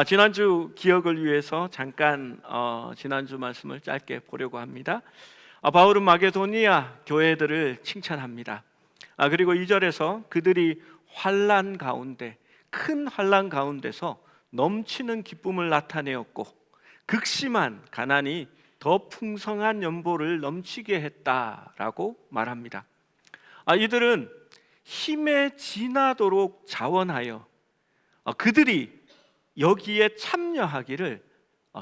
지난주 기억을 위해서 잠깐 지난주 말씀을 짧게 보려고 합니다. 바울은 마게도니아 교회들을 칭찬합니다. 그리고 2절에서 그들이 환난 가운데, 큰 환난 가운데서 넘치는 기쁨을 나타내었고 극심한 가난이 더 풍성한 연보를 넘치게 했다라고 말합니다. 이들은 힘에 지나도록 자원하여 그들이 여기에 참여하기를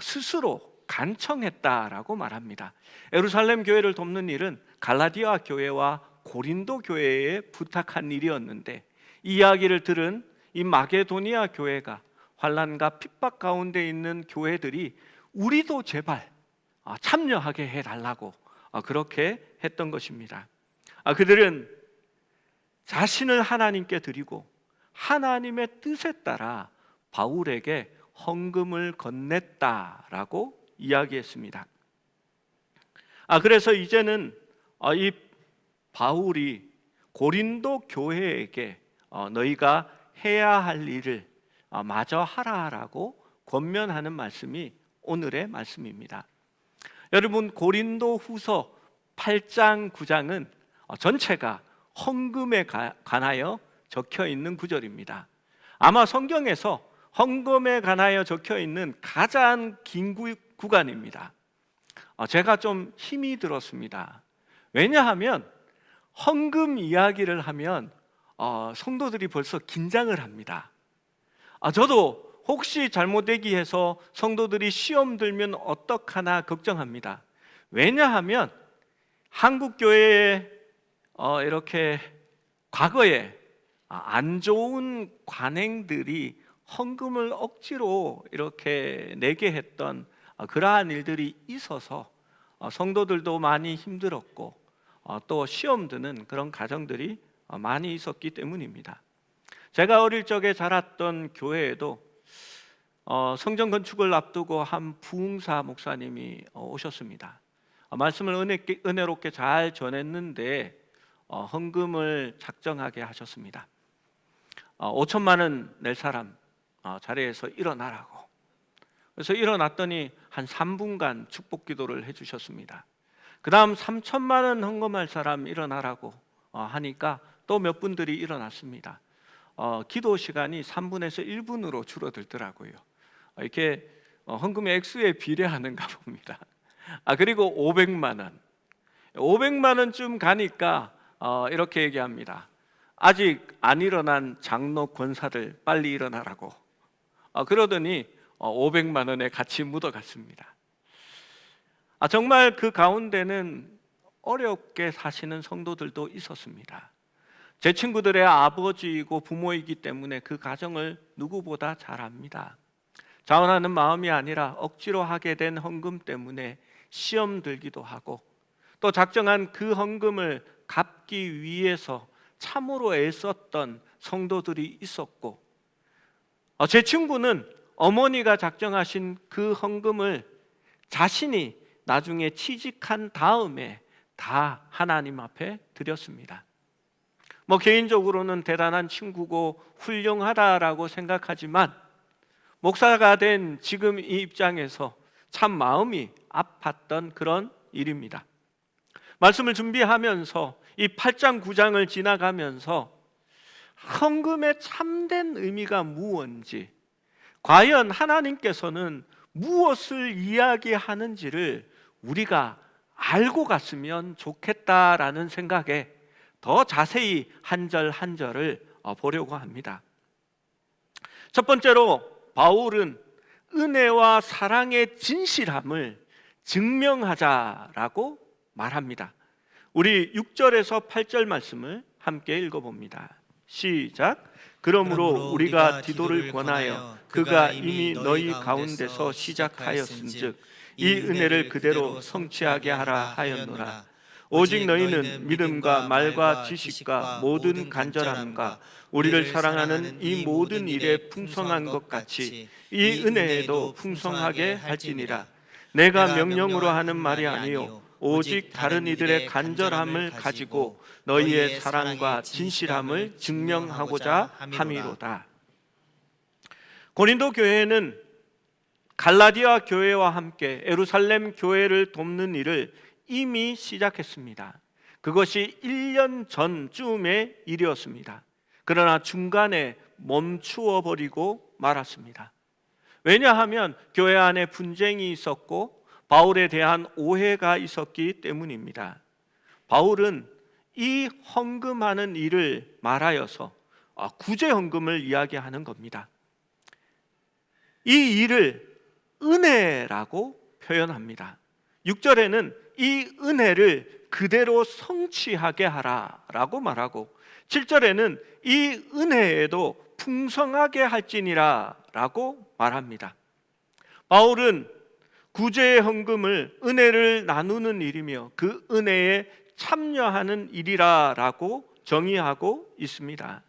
스스로 간청했다라고 말합니다. 예루살렘 교회를 돕는 일은 갈라디아 교회와 고린도 교회에 부탁한 일이었는데, 이 이야기를 들은 이 마게도니아 교회가 환난과 핍박 가운데 있는 교회들이 우리도 제발 참여하게 해달라고 그렇게 했던 것입니다. 그들은 자신을 하나님께 드리고 하나님의 뜻에 따라 바울에게 헌금을 건넸다라고 이야기했습니다. 그래서 이제는 이 바울이 고린도 교회에게 너희가 해야 할 일을 마저 하라라고 권면하는 말씀이 오늘의 말씀입니다. 여러분, 고린도 후서 8장 9장은 전체가 헌금에 관하여 적혀 있는 구절입니다. 아마 성경에서 헌금에 관하여 적혀 있는 가장 긴 구간입니다. 제가 좀 힘이 들었습니다. 왜냐하면 헌금 이야기를 하면 성도들이 벌써 긴장을 합니다. 저도 혹시 잘못 얘기해서 성도들이 시험 들면 어떡하나 걱정합니다. 왜냐하면 한국 교회에 이렇게 과거에 안 좋은 관행들이 헌금을 억지로 이렇게 내게 했던 그러한 일들이 있어서 성도들도 많이 힘들었고 또 시험 드는 그런 가정들이 많이 있었기 때문입니다. 제가 어릴 적에 자랐던 교회에도 성전 건축을 앞두고 한 부흥사 목사님이 오셨습니다. 말씀을 은혜롭게 잘 전했는데 헌금을 작정하게 하셨습니다. 5천만 원 낼 사람 자리에서 일어나라고. 그래서 일어났더니 한 3분간 축복 기도를 해주셨습니다. 그 다음 3천만 원 헌금할 사람 일어나라고 하니까 또 몇 분들이 일어났습니다. 기도 시간이 3분에서 1분으로 줄어들더라고요. 이렇게 헌금의 액수에 비례하는가 봅니다. 그리고 500만 원쯤 가니까 이렇게 얘기합니다. 아직 안 일어난 장로 권사들 빨리 일어나라고. 그러더니 500만 원에 같이 묻어갔습니다. 정말 그 가운데는 어렵게 사시는 성도들도 있었습니다. 제 친구들의 아버지이고 부모이기 때문에 그 가정을 누구보다 잘 압니다. 자원하는 마음이 아니라 억지로 하게 된 헌금 때문에 시험 들기도 하고, 또 작정한 그 헌금을 갚기 위해서 참으로 애썼던 성도들이 있었고, 제 친구는 어머니가 작정하신 그 헌금을 자신이 나중에 취직한 다음에 다 하나님 앞에 드렸습니다. 개인적으로는 대단한 친구고 훌륭하다라고 생각하지만 목사가 된 지금 이 입장에서 참 마음이 아팠던 그런 일입니다. 말씀을 준비하면서 이 8장 9장을 지나가면서 헌금의 참된 의미가 무엇인지, 과연 하나님께서는 무엇을 이야기하는지를 우리가 알고 갔으면 좋겠다라는 생각에 더 자세히 한 절 한 절을 보려고 합니다. 첫 번째로 바울은 은혜와 사랑의 진실함을 증명하자라고 말합니다. 우리 6절에서 8절 말씀을 함께 읽어봅니다. 시작. 그러므로 우리가 디도를 권하여 그가 이미 너희 가운데서 시작하였은즉 이 은혜를 그대로 성취하게 하라 하였노라. 오직 너희는 믿음과 말과 지식과 모든 간절함과 우리를 사랑하는 이 모든 일에 풍성한 것 같이 이 은혜에도 풍성하게 할지니라. 내가 명령으로 하는 말이 아니요 오직 다른 이들의 간절함을 가지고 너희의 사랑과 진실함을 증명하고자 함이로다. 고린도 교회는 갈라디아 교회와 함께 예루살렘 교회를 돕는 일을 이미 시작했습니다. 그것이 1년 전쯤의 일이었습니다. 그러나 중간에 멈추어 버리고 말았습니다. 왜냐하면 교회 안에 분쟁이 있었고 바울에 대한 오해가 있었기 때문입니다. 바울은 이 헌금하는 일을 말하여서 구제 헌금을 이야기하는 겁니다. 이 일을 은혜라고 표현합니다. 6절에는 이 은혜를 그대로 성취하게 하라라고 말하고 7절에는 이 은혜에도 풍성하게 할지니라 라고 말합니다. 바울은 구제의 헌금을 은혜를 나누는 일이며 그 은혜에 참여하는 일이라고 정의하고 있습니다.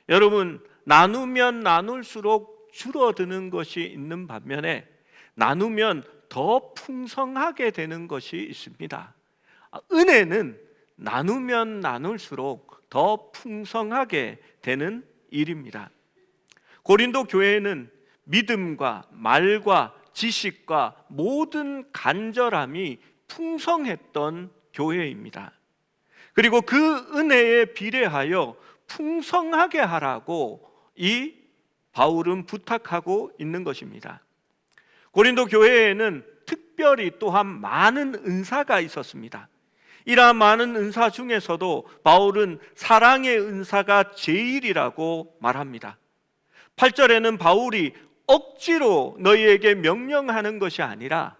여러분, 나누면 나눌수록 줄어드는 것이 있는 반면에 나누면 더 풍성하게 되는 것이 있습니다. 은혜는 나누면 나눌수록 더 풍성하게 되는 일입니다. 고린도 교회는 믿음과 말과 지식과 모든 간절함이 풍성했던 교회입니다. 그리고 그 은혜에 비례하여 풍성하게 하라고 이 바울은 부탁하고 있는 것입니다. 고린도 교회에는 특별히 또한 많은 은사가 있었습니다. 이러한 많은 은사 중에서도 바울은 사랑의 은사가 제일이라고 말합니다. 8절에는 바울이 억지로 너희에게 명령하는 것이 아니라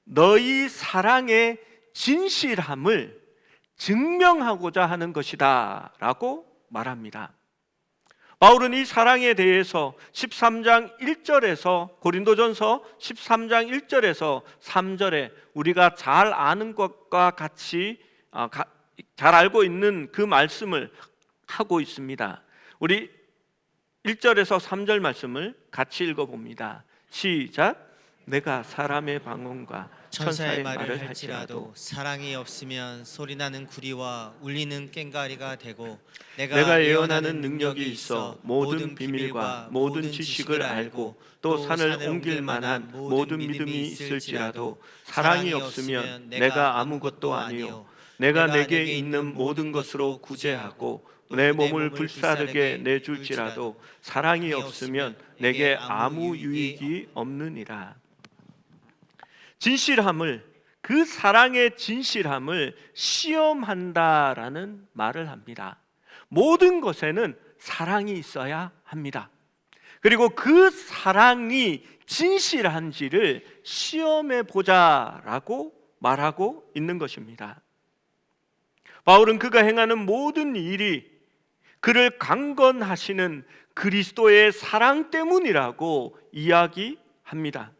너희 사랑의 진실함을 증명하고자 하는 것이다 라고 말합니다. 바울은 이 사랑에 대해서 13장 1절에서 고린도전서 13장 1절에서 3절에 우리가 잘 아는 것과 같이 잘 알고 있는 그 말씀을 하고 있습니다. 우리 1절에서 3절 말씀을 같이 읽어봅니다. 시작. 내가 사람의 방언과 천사의 말을 할지라도 사랑이 없으면 소리나는 구리와 울리는 꽹과리가 되고 내가 예언하는 능력이 있어 모든 비밀과 모든 지식을 알고 또 산을 옮길 만한 모든 믿음이 있을지라도 사랑이 없으면 내가 아무것도 아니요 내가 내게 있는 모든 것으로 구제하고 내 몸을 불사르게 내줄지라도 사랑이 없으면 내게 아무 유익이 없느니라. 진실함을, 그 사랑의 진실함을 시험한다라는 말을 합니다. 모든 것에는 사랑이 있어야 합니다. 그리고 그 사랑이 진실한지를 시험해 보자라고 말하고 있는 것입니다. 바울은 그가 행하는 모든 일이 그를 강건하시는 그리스도의 사랑 때문이라고 이야기합니다.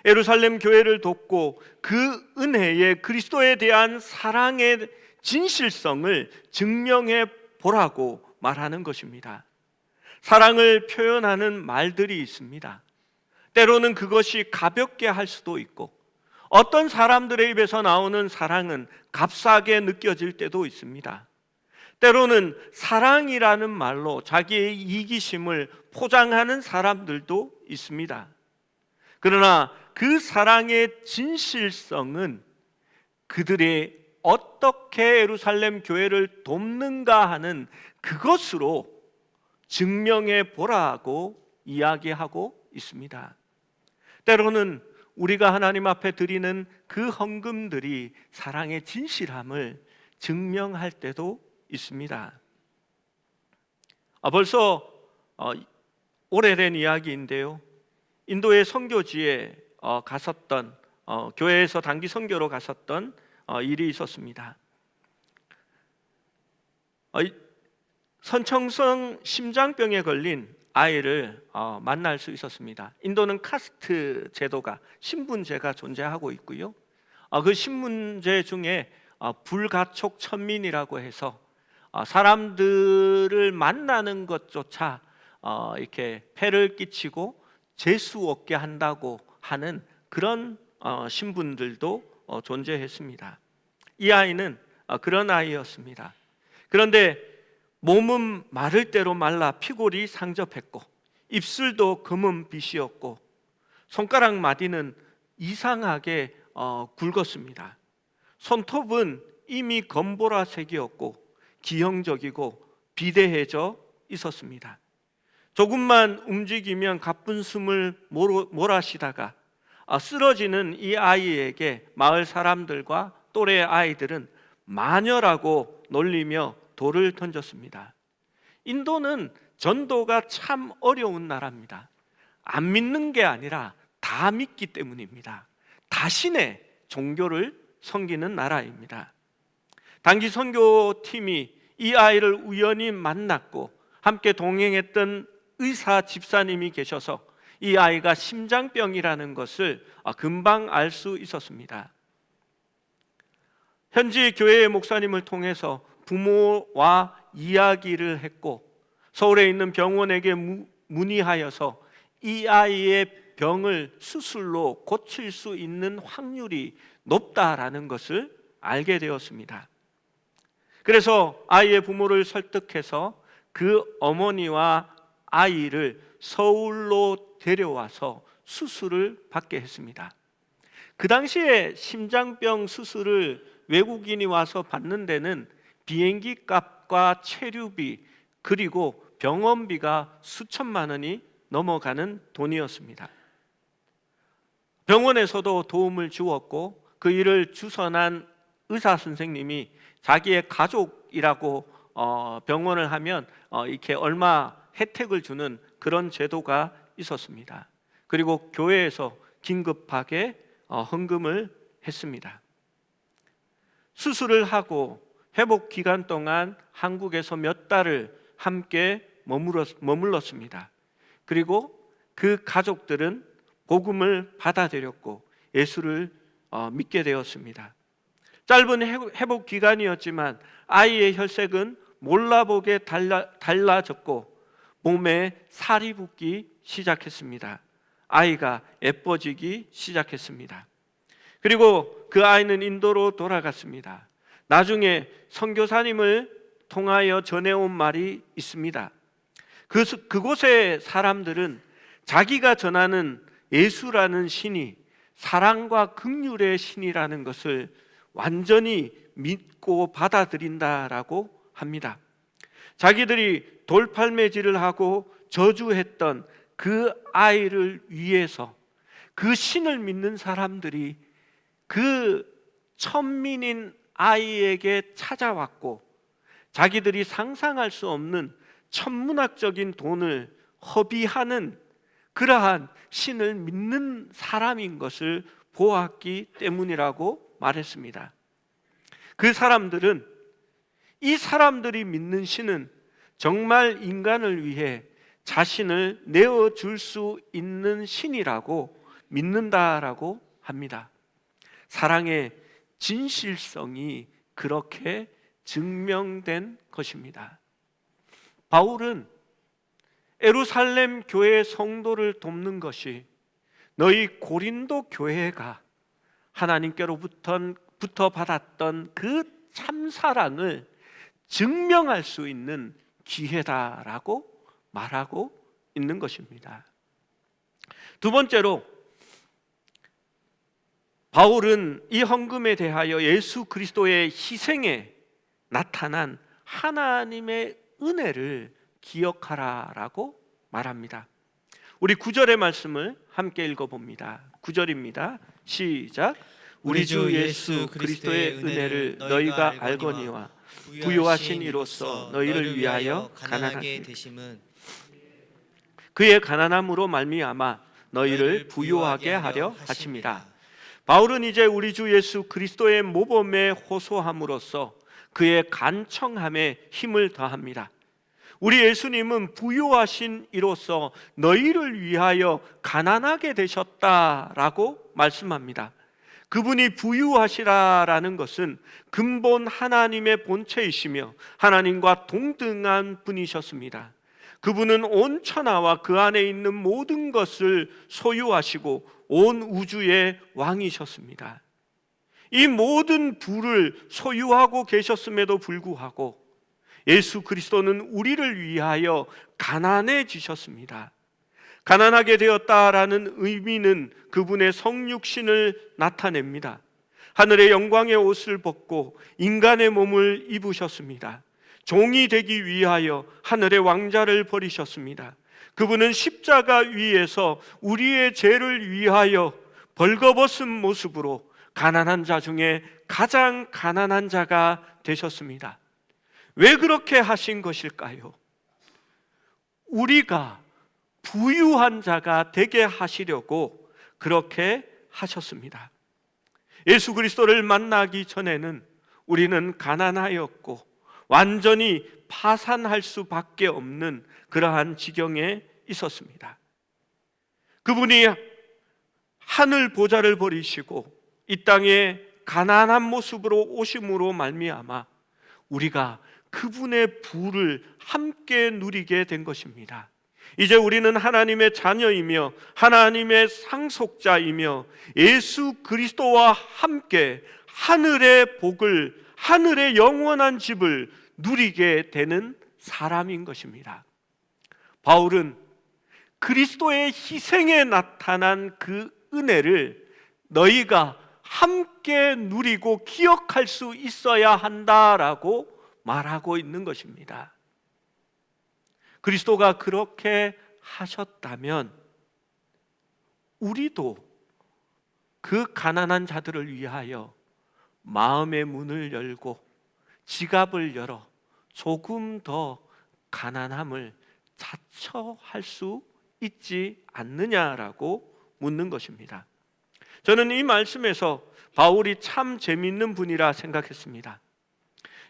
예루살렘 교회를 돕고 그 은혜의 그리스도에 대한 사랑의 진실성을 증명해 보라고 말하는 것입니다. 사랑을 표현하는 말들이 있습니다. 때로는 그것이 가볍게 할 수도 있고 어떤 사람들의 입에서 나오는 사랑은 값싸게 느껴질 때도 있습니다. 때로는 사랑이라는 말로 자기의 이기심을 포장하는 사람들도 있습니다. 그러나 그 사랑의 진실성은 그들이 어떻게 예루살렘 교회를 돕는가 하는 그것으로 증명해 보라고 이야기하고 있습니다. 때로는 우리가 하나님 앞에 드리는 그 헌금들이 사랑의 진실함을 증명할 때도 있습니다. 벌써 오래된 이야기인데요. 인도의 선교지에 갔었던 교회에서 단기 선교로 갔었던 일이 있었습니다. 선천성 심장병에 걸린 아이를 만날 수 있었습니다. 인도는 카스트 제도가 신분제가 존재하고 있고요. 그 신분제 중에 불가촉 천민이라고 해서 사람들을 만나는 것조차 이렇게 폐를 끼치고 재수 없게 한다고 하는 그런 신분들도 존재했습니다. 이 아이는 그런 아이였습니다. 그런데 몸은 마를 대로 말라 피골이 상접했고 입술도 검은 빛이었고 손가락 마디는 이상하게 굵었습니다. 손톱은 이미 검보라색이었고 기형적이고 비대해져 있었습니다. 조금만 움직이면 가쁜 숨을 몰아쉬다가 쓰러지는 이 아이에게 마을 사람들과 또래 아이들은 마녀라고 놀리며 돌을 던졌습니다. 인도는 전도가 참 어려운 나라입니다. 안 믿는 게 아니라 다 믿기 때문입니다. 다신의 종교를 섬기는 나라입니다. 단기 선교팀이 이 아이를 우연히 만났고 함께 동행했던 의사 집사님이 계셔서 이 아이가 심장병이라는 것을 금방 알 수 있었습니다. 현지 교회의 목사님을 통해서 부모와 이야기를 했고 서울에 있는 병원에게 문의하여서 이 아이의 병을 수술로 고칠 수 있는 확률이 높다라는 것을 알게 되었습니다. 그래서 아이의 부모를 설득해서 그 어머니와 아이를 서울로 데려와서 수술을 받게 했습니다. 그 당시에 심장병 수술을 외국인이 와서 받는 데는 비행기 값과 체류비 그리고 병원비가 수천만 원이 넘어가는 돈이었습니다. 병원에서도 도움을 주었고 그 일을 주선한 의사 선생님이 자기의 가족이라고 병원을 하면 이렇게 얼마 혜택을 주는 그런 제도가 있었습니다. 그리고 교회에서 긴급하게 헌금을 했습니다. 수술을 하고 회복 기간 동안 한국에서 몇 달을 함께 머물렀습니다. 그리고 그 가족들은 복음을 받아들였고 예수를 믿게 되었습니다. 짧은 회복 기간이었지만 아이의 혈색은 몰라보게 달라졌고 몸에 살이 붙기 시작했습니다. 아이가 예뻐지기 시작했습니다. 그리고 그 아이는 인도로 돌아갔습니다. 나중에 선교사님을 통하여 전해온 말이 있습니다. 그곳의 사람들은 자기가 전하는 예수라는 신이 사랑과 긍휼의 신이라는 것을 완전히 믿고 받아들인다라고 합니다. 자기들이 돌팔매질을 하고 저주했던 그 아이를 위해서 그 신을 믿는 사람들이 그 천민인 아이에게 찾아왔고 자기들이 상상할 수 없는 천문학적인 돈을 허비하는 그러한 신을 믿는 사람인 것을 보았기 때문이라고 말했습니다. 그 사람들은 이 사람들이 믿는 신은 정말 인간을 위해 자신을 내어줄 수 있는 신이라고 믿는다라고 합니다. 사랑의 진실성이 그렇게 증명된 것입니다. 바울은 예루살렘 교회 성도를 돕는 것이 너희 고린도 교회가 하나님께로부터 받았던 그 참사랑을 증명할 수 있는 기회다라고 말하고 있는 것입니다. 두 번째로 바울은 이 헌금에 대하여 예수 그리스도의 희생에 나타난 하나님의 은혜를 기억하라라고 말합니다. 우리 9절의 말씀을 함께 읽어봅니다. 9절입니다. 시작. 우리 주 예수 그리스도의 은혜를 너희가 알거니와 부요하신 이로써 너희를 위하여 가난하게 되심은 그의 가난함으로 말미암아 너희를 부요하게 하려 하심이라. 바울은 이제 우리 주 예수 그리스도의 모범에 호소함으로써 그의 간청함에 힘을 더합니다. 우리 예수님은 부요하신 이로써 너희를 위하여 가난하게 되셨다라고 말씀합니다. 그분이 부유하시라라는 것은 근본 하나님의 본체이시며 하나님과 동등한 분이셨습니다. 그분은 온 천하와 그 안에 있는 모든 것을 소유하시고 온 우주의 왕이셨습니다. 이 모든 부를 소유하고 계셨음에도 불구하고 예수 그리스도는 우리를 위하여 가난해지셨습니다. 가난하게 되었다라는 의미는 그분의 성육신을 나타냅니다. 하늘의 영광의 옷을 벗고 인간의 몸을 입으셨습니다. 종이 되기 위하여 하늘의 왕자를 버리셨습니다. 그분은 십자가 위에서 우리의 죄를 위하여 벌거벗은 모습으로 가난한 자 중에 가장 가난한 자가 되셨습니다. 왜 그렇게 하신 것일까요? 우리가 부유한 자가 되게 하시려고 그렇게 하셨습니다. 예수 그리스도를 만나기 전에는 우리는 가난하였고 완전히 파산할 수밖에 없는 그러한 지경에 있었습니다. 그분이 하늘 보좌를 버리시고 이 땅에 가난한 모습으로 오심으로 말미암아 우리가 그분의 부를 함께 누리게 된 것입니다. 이제 우리는 하나님의 자녀이며 하나님의 상속자이며 예수 그리스도와 함께 하늘의 복을, 하늘의 영원한 집을 누리게 되는 사람인 것입니다. 바울은 그리스도의 희생에 나타난 그 은혜를 너희가 함께 누리고 기억할 수 있어야 한다라고 말하고 있는 것입니다. 그리스도가 그렇게 하셨다면 우리도 그 가난한 자들을 위하여 마음의 문을 열고 지갑을 열어 조금 더 가난함을 자처할 수 있지 않느냐라고 묻는 것입니다. 저는 이 말씀에서 바울이 참 재미있는 분이라 생각했습니다.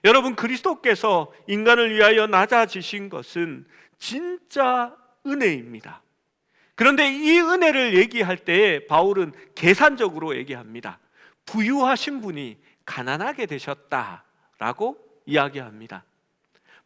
여러분, 그리스도께서 인간을 위하여 낮아지신 것은 진짜 은혜입니다. 그런데 이 은혜를 얘기할 때 바울은 계산적으로 얘기합니다. 부유하신 분이 가난하게 되셨다라고 이야기합니다.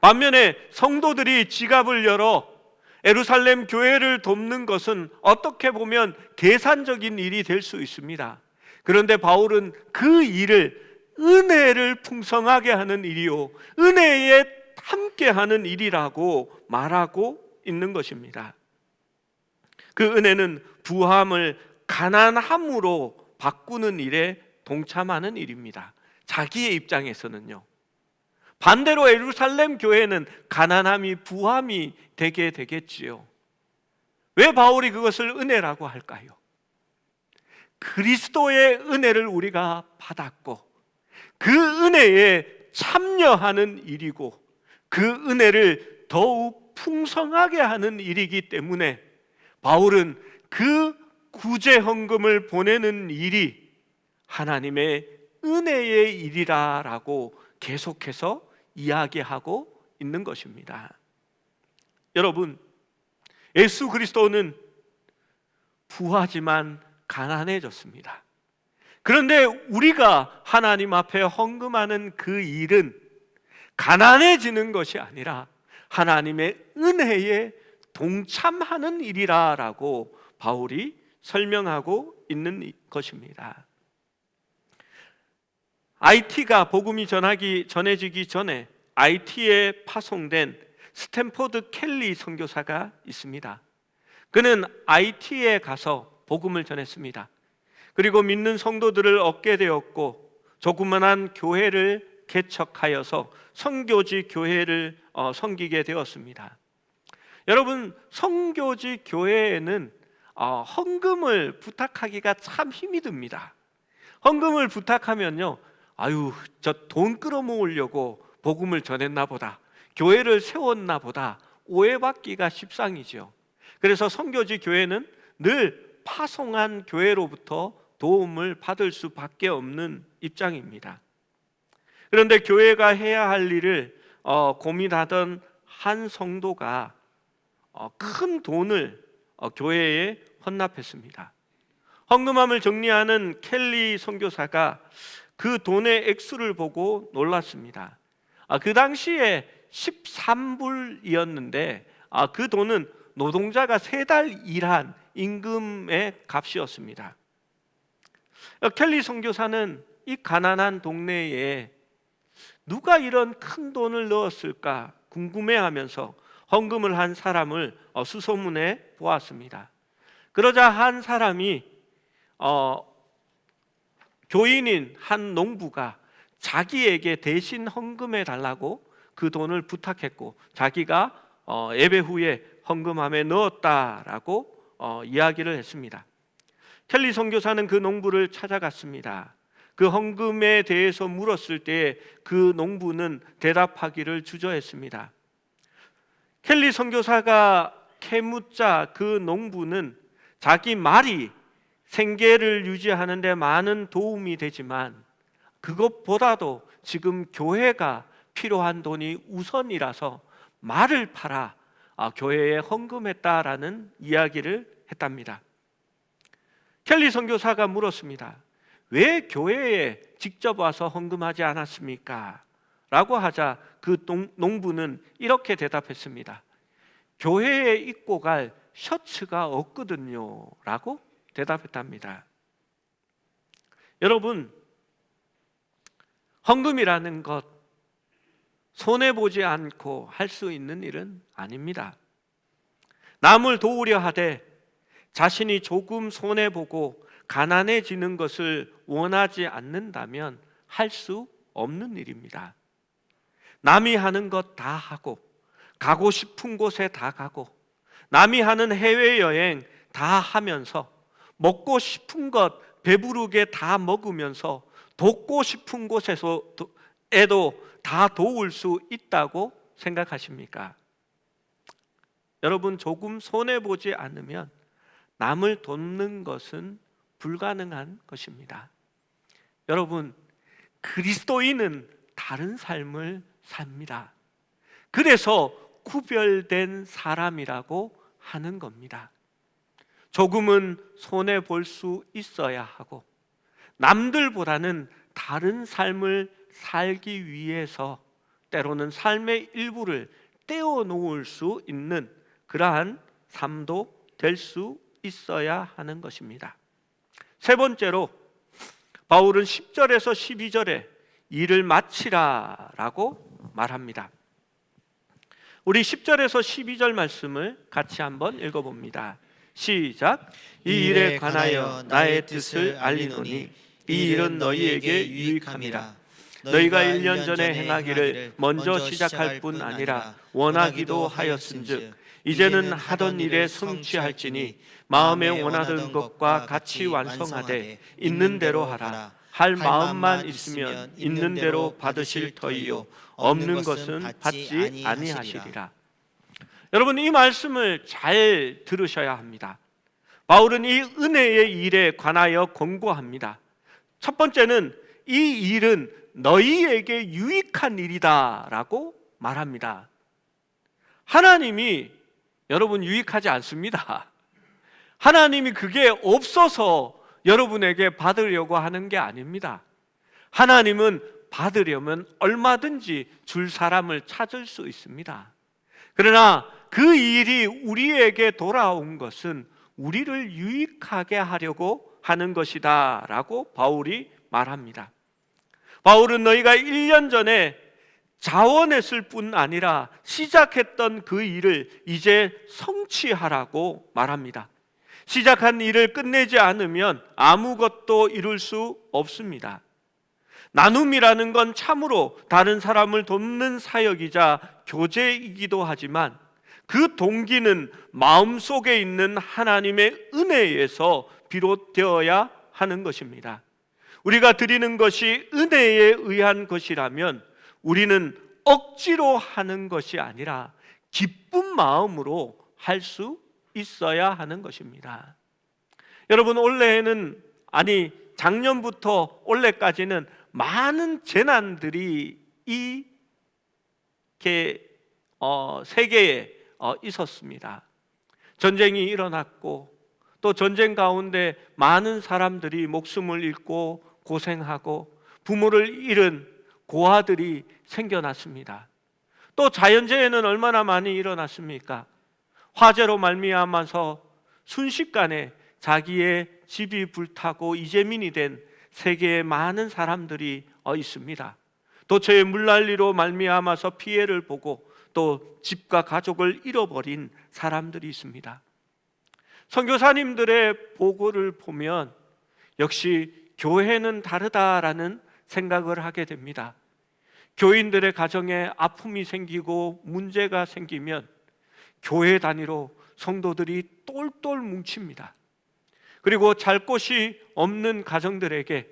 반면에 성도들이 지갑을 열어 예루살렘 교회를 돕는 것은 어떻게 보면 계산적인 일이 될 수 있습니다. 그런데 바울은 그 일을 은혜를 풍성하게 하는 일이요, 은혜에 함께하는 일이라고 말하고 있는 것입니다. 그 은혜는 부함을 가난함으로 바꾸는 일에 동참하는 일입니다. 자기의 입장에서는요. 반대로 예루살렘 교회는 가난함이 부함이 되게 되겠지요. 왜 바울이 그것을 은혜라고 할까요? 그리스도의 은혜를 우리가 받았고 그 은혜에 참여하는 일이고 그 은혜를 더욱 풍성하게 하는 일이기 때문에 바울은 그 구제헌금을 보내는 일이 하나님의 은혜의 일이라고 계속해서 이야기하고 있는 것입니다. 여러분, 예수 그리스도는 부하지만 가난해졌습니다. 그런데 우리가 하나님 앞에 헌금하는 그 일은 가난해지는 것이 아니라 하나님의 은혜에 동참하는 일이라고 바울이 설명하고 있는 것입니다. IT가 복음이 전해지기 전에 IT에 파송된 스탠포드 켈리 선교사가 있습니다. 그는 IT에 가서 복음을 전했습니다. 그리고 믿는 성도들을 얻게 되었고 조그만한 교회를 개척하여서 선교지 교회를 섬기게 되었습니다. 여러분, 선교지 교회에는 헌금을 부탁하기가 참 힘이 듭니다. 헌금을 부탁하면요, 아유, 저 돈 끌어모으려고 복음을 전했나 보다, 교회를 세웠나 보다 오해받기가 십상이죠. 그래서 선교지 교회는 늘 파송한 교회로부터 도움을 받을 수밖에 없는 입장입니다. 그런데 교회가 해야 할 일을 고민하던 한 성도가 큰 돈을 교회에 헌납했습니다. 헌금함을 정리하는 켈리 선교사가 그 돈의 액수를 보고 놀랐습니다. 그 당시에 13불이었는데 그 돈은 노동자가 3달 일한 임금의 값이었습니다. 켈리 선교사는 이 가난한 동네에 누가 이런 큰 돈을 넣었을까 궁금해하면서 헌금을 한 사람을 수소문해 보았습니다. 그러자 한 사람이 교인인 한 농부가 자기에게 대신 헌금해 달라고 그 돈을 부탁했고 자기가 예배 후에 헌금함에 넣었다라고 이야기를 했습니다. 켈리 선교사는 그 농부를 찾아갔습니다. 그 헌금에 대해서 물었을 때 그 농부는 대답하기를 주저했습니다. 켈리 선교사가 캐묻자 그 농부는 자기 말이 생계를 유지하는 데 많은 도움이 되지만 그것보다도 지금 교회가 필요한 돈이 우선이라서 말을 팔아 교회에 헌금했다라는 이야기를 했답니다. 켈리 선교사가 물었습니다. 왜 교회에 직접 와서 헌금하지 않았습니까? 라고 하자 그 농부는 이렇게 대답했습니다. 교회에 입고 갈 셔츠가 없거든요 라고 대답했답니다. 여러분, 헌금이라는 것 손해보지 않고 할 수 있는 일은 아닙니다. 남을 도우려 하되 자신이 조금 손해보고 가난해지는 것을 원하지 않는다면 할 수 없는 일입니다. 남이 하는 것 다 하고 가고 싶은 곳에 다 가고 남이 하는 해외여행 다 하면서 먹고 싶은 것 배부르게 다 먹으면서 돕고 싶은 곳에서도 다 도울 수 있다고 생각하십니까? 여러분, 조금 손해보지 않으면 남을 돕는 것은 불가능한 것입니다. 여러분, 그리스도인은 다른 삶을 삽니다. 그래서 구별된 사람이라고 하는 겁니다. 조금은 손해볼 수 있어야 하고 남들보다는 다른 삶을 살기 위해서 때로는 삶의 일부를 떼어놓을 수 있는 그러한 삶도 될 수 있어야 하는 것입니다. 세 번째로 바울은 10절에서 12절에 일을 마치라라고 말합니다. 우리 10절에서 12절 말씀을 같이 한번 읽어봅니다. 시작. 이 일에 관하여 나의 뜻을 알리노니 이 일은 너희에게 유익함이라. 너희가 1년 전에 행하기를 먼저 시작할 뿐 아니라 원하기도 하였은즉 이제는 하던 일에 성취할지니 마음에 원하던 것과 같이 완성하되 있는 대로 하라. 할 마음만 있으면 있는 대로 받으실 터이요 없는 것은 받지 아니하시리라. 여러분, 이 말씀을 잘 들으셔야 합니다. 바울은 이 은혜의 일에 관하여 권고합니다. 첫 번째는 이 일은 너희에게 유익한 일이다라고 말합니다. 하나님이 여러분 유익하지 않습니다. 하나님이 그게 없어서 여러분에게 받으려고 하는 게 아닙니다. 하나님은 받으려면 얼마든지 줄 사람을 찾을 수 있습니다. 그러나 그 일이 우리에게 돌아온 것은 우리를 유익하게 하려고 하는 것이다 라고 바울이 말합니다. 바울은 너희가 1년 전에 자원했을 뿐 아니라 시작했던 그 일을 이제 성취하라고 말합니다. 시작한 일을 끝내지 않으면 아무것도 이룰 수 없습니다. 나눔이라는 건 참으로 다른 사람을 돕는 사역이자 교제이기도 하지만 그 동기는 마음속에 있는 하나님의 은혜에서 비롯되어야 하는 것입니다. 우리가 드리는 것이 은혜에 의한 것이라면 우리는 억지로 하는 것이 아니라 기쁜 마음으로 할 수 있어야 하는 것입니다. 여러분, 올해에는 작년부터 올해까지는 많은 재난들이 이 세계에 있었습니다. 전쟁이 일어났고 또 전쟁 가운데 많은 사람들이 목숨을 잃고 고생하고 부모를 잃은 고아들이 생겨났습니다. 또 자연재해는 얼마나 많이 일어났습니까? 화재로 말미암아서 순식간에 자기의 집이 불타고 이재민이 된 세계에 많은 사람들이 있습니다. 도처에 물난리로 말미암아서 피해를 보고 또 집과 가족을 잃어버린 사람들이 있습니다. 선교사님들의 보고를 보면 역시 교회는 다르다라는 생각을 하게 됩니다. 교인들의 가정에 아픔이 생기고 문제가 생기면 교회 단위로 성도들이 똘똘 뭉칩니다. 그리고 잘 곳이 없는 가정들에게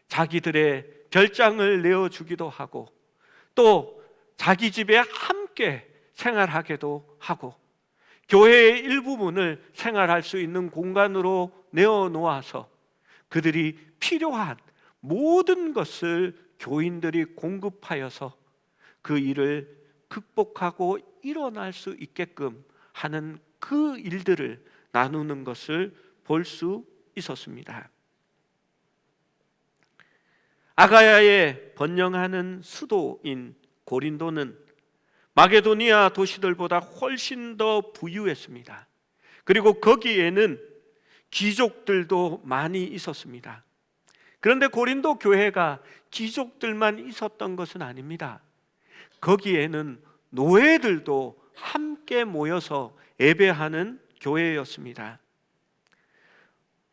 자기들의 별장을 내어주기도 하고 또 자기 집에 함께 생활하기도 하고 교회의 일부분을 생활할 수 있는 공간으로 내어놓아서 그들이 필요한 모든 것을 교인들이 공급하여서 그 일을 극복하고 일어날 수 있게끔 하는 그 일들을 나누는 것을 볼 수 있었습니다. 아가야의 번영하는 수도인 고린도는 마게도니아 도시들보다 훨씬 더 부유했습니다. 그리고 거기에는 귀족들도 많이 있었습니다. 그런데 고린도 교회가 귀족들만 있었던 것은 아닙니다. 거기에는 노예들도 함께 모여서 예배하는 교회였습니다.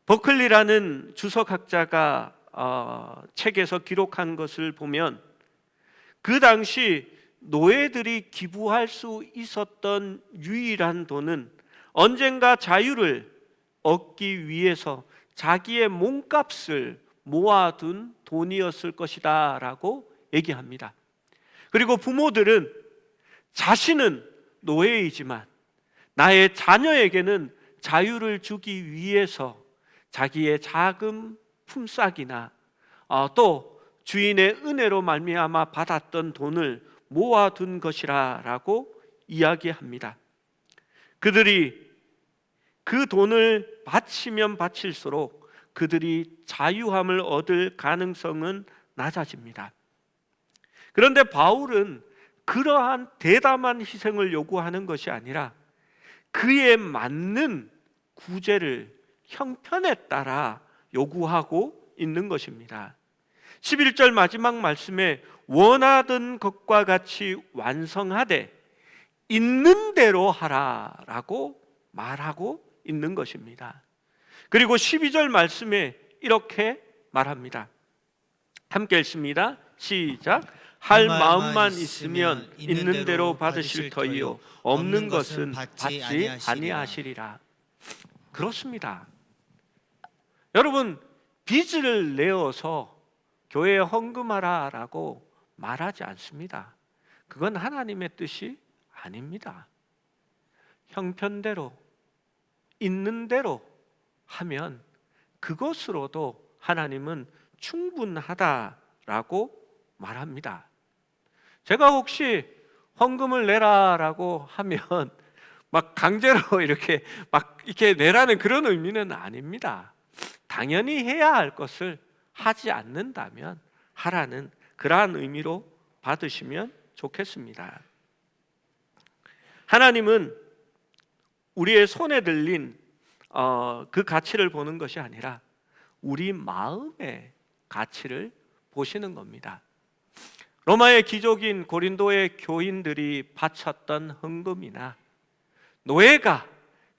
버클리라는 주석학자가 책에서 기록한 것을 보면 그 당시 노예들이 기부할 수 있었던 유일한 돈은 언젠가 자유를 얻기 위해서 자기의 몸값을 모아둔 돈이었을 것이다 라고 얘기합니다. 그리고 부모들은 자신은 노예이지만 나의 자녀에게는 자유를 주기 위해서 자기의 작은 품삯이나 또 주인의 은혜로 말미암아 받았던 돈을 모아둔 것이라고 이야기합니다. 그들이 그 돈을 바치면 바칠수록 그들이 자유함을 얻을 가능성은 낮아집니다. 그런데 바울은 그러한 대담한 희생을 요구하는 것이 아니라 그에 맞는 구제를 형편에 따라 요구하고 있는 것입니다. 11절 마지막 말씀에 원하던 것과 같이 완성하되 있는 대로 하라라고 말하고 있는 것입니다. 그리고 12절 말씀에 이렇게 말합니다. 함께 읽습니다. 시작. 할 마음만 있으면 있는 대로 받으실 터이요 없는 것은 받지 아니하시리라. 그렇습니다. 여러분, 빚을 내어서 교회에 헌금하라라고 말하지 않습니다. 그건 하나님의 뜻이 아닙니다. 형편대로 있는 대로 하면 그것으로도 하나님은 충분하다라고 말합니다. 제가 혹시 헌금을 내라라고 하면 막 강제로 이렇게 내라는 그런 의미는 아닙니다. 당연히 해야 할 것을 하지 않는다면 하라는 그러한 의미로 받으시면 좋겠습니다. 하나님은 우리의 손에 들린 그 가치를 보는 것이 아니라 우리 마음의 가치를 보시는 겁니다. 로마의 귀족인 고린도의 교인들이 바쳤던 헌금이나 노예가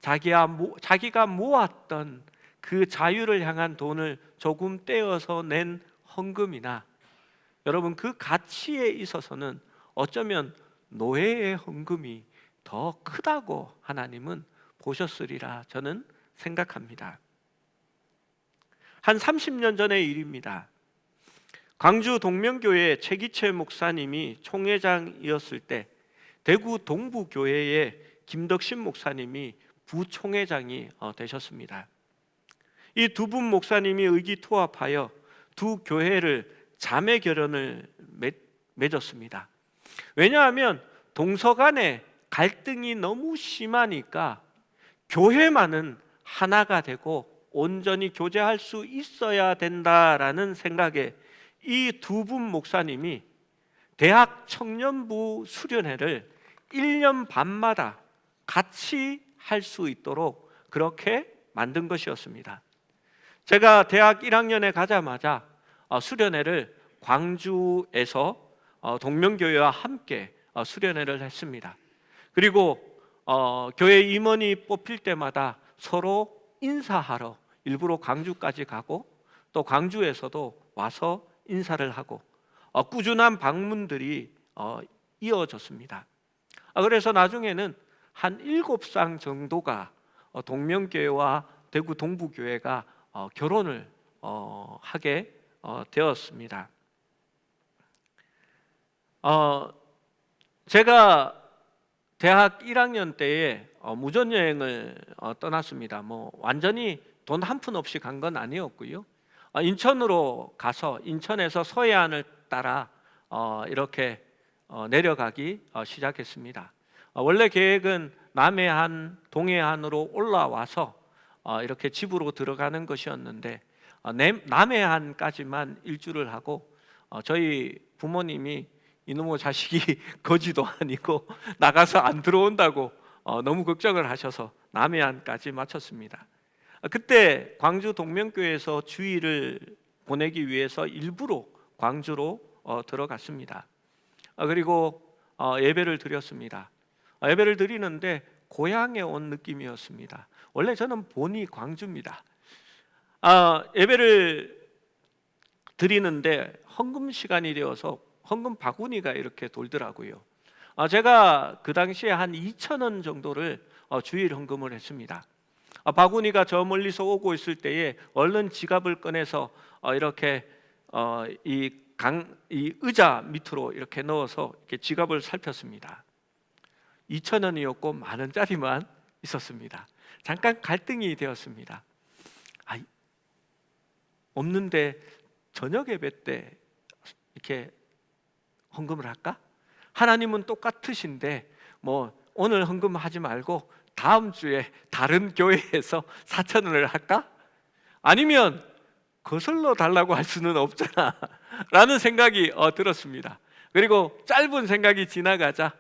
자기가 모았던 그 자유를 향한 돈을 조금 떼어서 낸 헌금이나 여러분 그 가치에 있어서는 어쩌면 노예의 헌금이 더 크다고 하나님은 보셨으리라 저는 생각합니다. 한 30년 전의 일입니다. 광주 동명교회 최기채 목사님이 총회장이었을 때 대구 동부교회의 김덕신 목사님이 부총회장이 되셨습니다. 이 두 분 목사님이 의기투합하여 두 교회를 자매 결연을 맺었습니다. 왜냐하면 동서 간에 갈등이 너무 심하니까 교회만은 하나가 되고 온전히 교제할 수 있어야 된다라는 생각에 이 두 분 목사님이 대학 청년부 수련회를 1년 반마다 같이 할 수 있도록 그렇게 만든 것이었습니다. 제가 대학 1학년에 가자마자 수련회를 광주에서 동명교회와 함께 수련회를 했습니다. 그리고 교회 임원이 뽑힐 때마다 서로 인사하러 일부러 광주까지 가고 또 광주에서도 와서 인사를 하고 꾸준한 방문들이 이어졌습니다. 그래서 나중에는 한 7쌍 정도가 동명교회와 대구 동부교회가 결혼을 하게 되었습니다. 제가 대학 1학년 때에 무전여행을 떠났습니다. 뭐 완전히 돈 한 푼 없이 간 건 아니었고요. 인천으로 가서 인천에서 서해안을 따라 이렇게 내려가기 시작했습니다. 원래 계획은 남해안, 동해안으로 올라와서 이렇게 집으로 들어가는 것이었는데 남해안까지만 일주를 하고 저희 부모님이 이놈의 자식이 거지도 아니고 나가서 안 들어온다고 너무 걱정을 하셔서 남해안까지 마쳤습니다. 그때 광주 동명교회에서 주일을 보내기 위해서 일부러 광주로 들어갔습니다. 그리고 예배를 드렸습니다. 예배를 드리는데 고향에 온 느낌이었습니다. 원래 저는 본이 광주입니다. 예배를 드리는데 헌금 시간이 되어서 헌금 바구니가 이렇게 돌더라고요. 제가 그 당시에 한 2,000원 정도를 주일 헌금을 했습니다. 바구니가 저 멀리서 오고 있을 때에 얼른 지갑을 꺼내서 이렇게 이 의자 밑으로 이렇게 넣어서 이렇게 지갑을 살폈습니다. 2,000원이었고 10,000원짜리만 있었습니다. 잠깐 갈등이 되었습니다. 없는데 저녁 예배 때 이렇게 헌금을 할까? 하나님은 똑같으신데 뭐 오늘 헌금하지 말고 다음 주에 다른 교회에서 4,000원을 할까? 아니면 거슬러 달라고 할 수는 없잖아 라는 생각이 들었습니다. 그리고 짧은 생각이 지나가자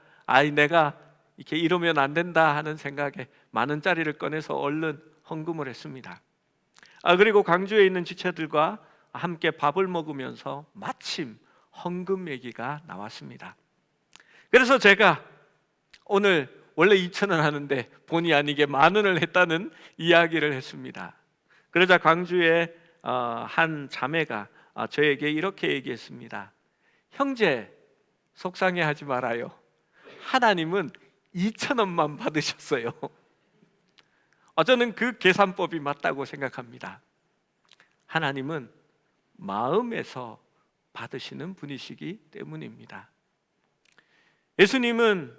내가 이렇게 이러면 안 된다 하는 생각에 10,000원짜리를 꺼내서 얼른 헌금을 했습니다. 그리고 광주에 있는 지체들과 함께 밥을 먹으면서 마침 헌금 얘기가 나왔습니다. 그래서 제가 오늘 원래 2,000원 하는데 본의 아니게 10,000원을 했다는 이야기를 했습니다. 그러자 광주의 한 자매가 저에게 이렇게 얘기했습니다. 형제, 속상해하지 말아요. 하나님은 2,000원만 받으셨어요. 저는 그 계산법이 맞다고 생각합니다. 하나님은 마음에서 받으시는 분이시기 때문입니다. 예수님은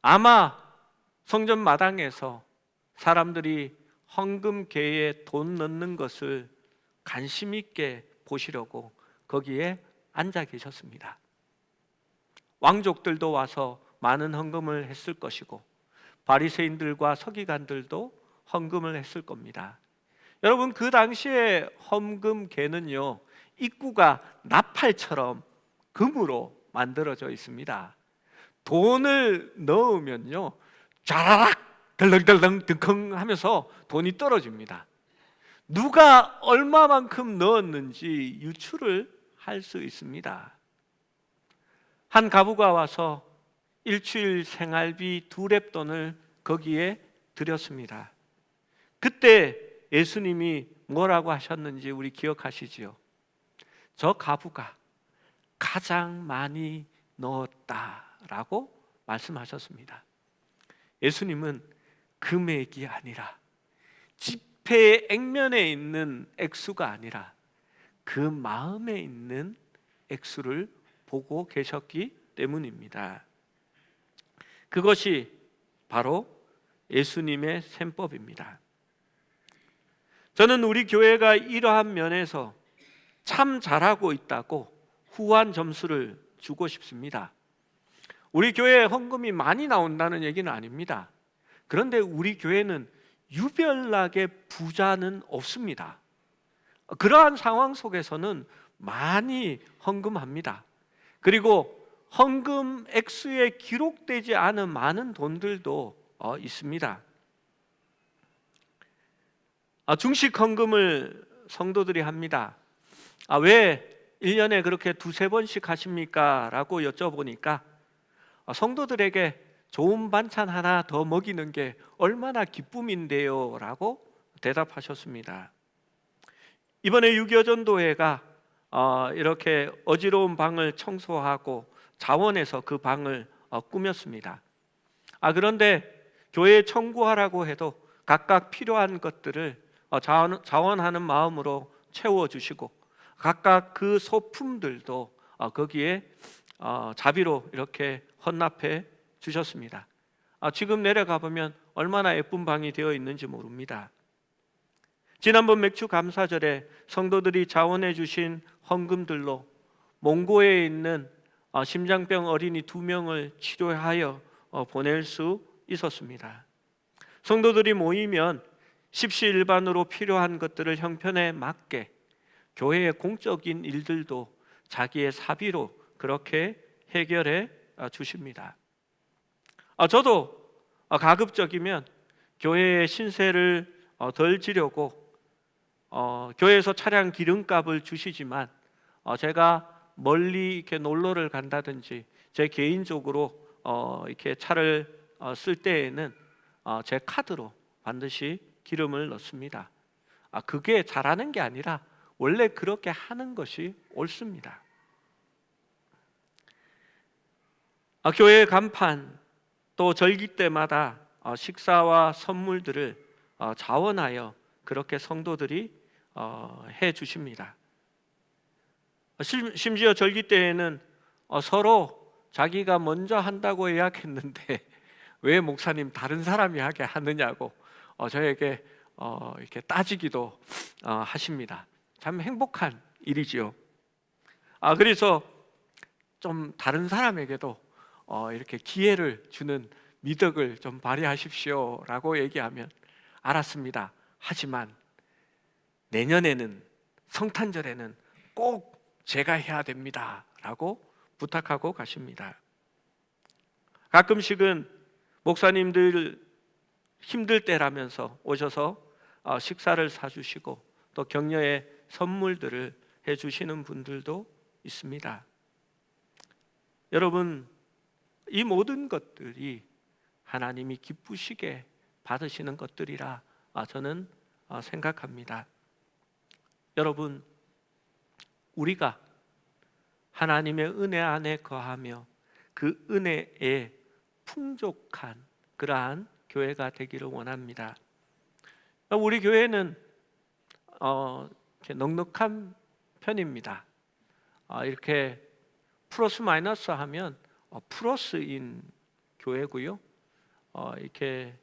아마 성전 마당에서 사람들이 헌금계에 돈 넣는 것을 관심 있게 보시려고 거기에 앉아 계셨습니다. 왕족들도 와서 많은 헌금을 했을 것이고 바리새인들과 서기관들도 헌금을 했을 겁니다. 여러분, 그 당시에 헌금계는요, 입구가 나팔처럼 금으로 만들어져 있습니다. 돈을 넣으면요 자라락 덜렁덜렁 덩컹 하면서 돈이 떨어집니다. 누가 얼마만큼 넣었는지 유출을 할 수 있습니다. 한 가부가 와서 일주일 생활비 2렙돈을 거기에 드렸습니다. 그때 예수님이 뭐라고 하셨는지 우리 기억하시지요? 저 가부가 가장 많이 넣었다라고 말씀하셨습니다. 예수님은 금액이 아니라 지폐의 액면에 있는 액수가 아니라 그 마음에 있는 액수를 보고 계셨기 때문입니다. 그것이 바로 예수님의 셈법입니다. 저는 우리 교회가 이러한 면에서 참 잘하고 있다고 후한 점수를 주고 싶습니다. 우리 교회에 헌금이 많이 나온다는 얘기는 아닙니다. 그런데 우리 교회는 유별나게 부자는 없습니다. 그러한 상황 속에서는 많이 헌금합니다. 그리고 헌금 액수에 기록되지 않은 많은 돈들도 있습니다. 중식 헌금을 성도들이 합니다. 왜 1년에 그렇게 2-3번씩 하십니까? 라고 여쭤보니까 성도들에게 좋은 반찬 하나 더 먹이는 게 얼마나 기쁨인데요 라고 대답하셨습니다. 이번에 6.25 전도회가 이렇게 어지러운 방을 청소하고 자원해서 그 방을 꾸몄습니다. 그런데 교회에 청구하라고 해도 각각 필요한 것들을 자원하는 마음으로 채워주시고 각각 그 소품들도 거기에 자비로 이렇게 헌납해 주셨습니다. 지금 내려가 보면 얼마나 예쁜 방이 되어 있는지 모릅니다. 지난번 맥주 감사절에 성도들이 자원해 주신 헌금들로 몽고에 있는 심장병 어린이 2명을 치료하여 보낼 수 있었습니다. 성도들이 모이면 십시일반으로 필요한 것들을 형편에 맞게 교회의 공적인 일들도 자기의 사비로 그렇게 해결해 주십니다. 저도 가급적이면 교회의 신세를 덜 지려고 교회에서 차량 기름값을 주시지만 제가 멀리 이렇게 놀러를 간다든지 제 개인적으로 이렇게 차를 쓸 때에는 제 카드로 반드시 기름을 넣습니다. 그게 잘하는 게 아니라 원래 그렇게 하는 것이 옳습니다. 교회 간판 또 절기 때마다 식사와 선물들을 자원하여 그렇게 성도들이 해 주십니다. 심지어 절기 때에는 서로 자기가 먼저 한다고 예약했는데 왜 목사님 다른 사람이 하게 하느냐고 저에게 이렇게 따지기도 하십니다. 참 행복한 일이지요. 그래서 좀 다른 사람에게도 이렇게 기회를 주는 미덕을 좀 발휘하십시오라고 얘기하면 알았습니다. 하지만 내년에는 성탄절에는 꼭 제가 해야 됩니다라고 부탁하고 가십니다. 가끔씩은 목사님들 힘들 때라면서 오셔서 식사를 사주시고 또 격려의 선물들을 해주시는 분들도 있습니다. 여러분, 이 모든 것들이 하나님이 기쁘시게 받으시는 것들이라 저는 생각합니다. 여러분, 우리가 하나님의 은혜 안에 거하며 그 은혜에 풍족한 그러한 교회가 되기를 원합니다. 우리 교회는 이렇게 넉넉한 편입니다. 이렇게 플러스 마이너스 하면 플러스인 교회고요. 이렇게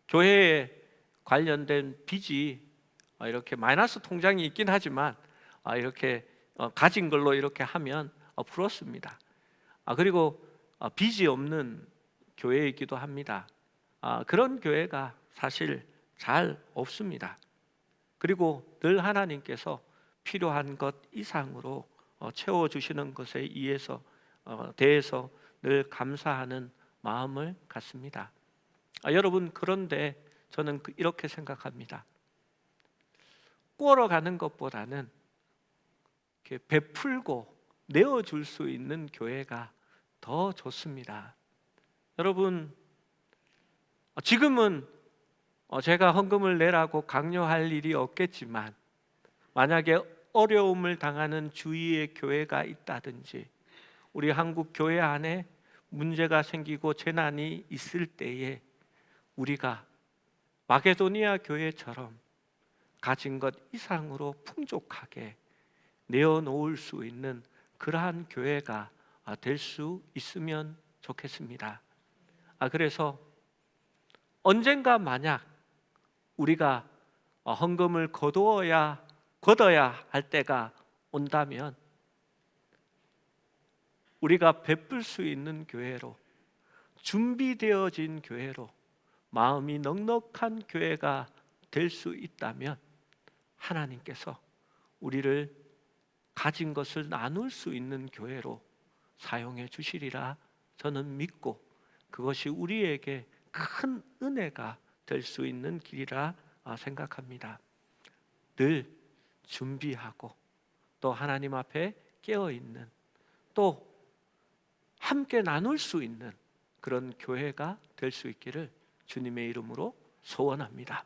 교회에 관련된 빚이 이렇게 마이너스 통장이 있긴 하지만 이렇게 가진 걸로 이렇게 하면 플러스입니다. 그리고 빚이 없는 교회이기도 합니다. 그런 교회가 사실 잘 없습니다. 그리고 늘 하나님께서 필요한 것 이상으로 채워주시는 것에 대해서 늘 감사하는 마음을 갖습니다. 여러분, 그런데 저는 이렇게 생각합니다. 꾸어가는 것보다는 이렇게 베풀고 내어줄 수 있는 교회가 더 좋습니다. 여러분, 지금은 제가 헌금을 내라고 강요할 일이 없겠지만 만약에 어려움을 당하는 주위의 교회가 있다든지 우리 한국 교회 안에 문제가 생기고 재난이 있을 때에 우리가 마게도니아 교회처럼 가진 것 이상으로 풍족하게 내어놓을 수 있는 그러한 교회가 될 수 있으면 좋겠습니다. 그래서 언젠가 만약 우리가 헌금을 거둬야 할 때가 온다면 우리가 베풀 수 있는 교회로, 준비되어진 교회로, 마음이 넉넉한 교회가 될 수 있다면 하나님께서 우리를 가진 것을 나눌 수 있는 교회로 사용해 주시리라 저는 믿고 그것이 우리에게 큰 은혜가 될 수 있는 길이라 생각합니다. 늘 준비하고 또 하나님 앞에 깨어있는, 또 함께 나눌 수 있는 그런 교회가 될 수 있기를 주님의 이름으로 소원합니다.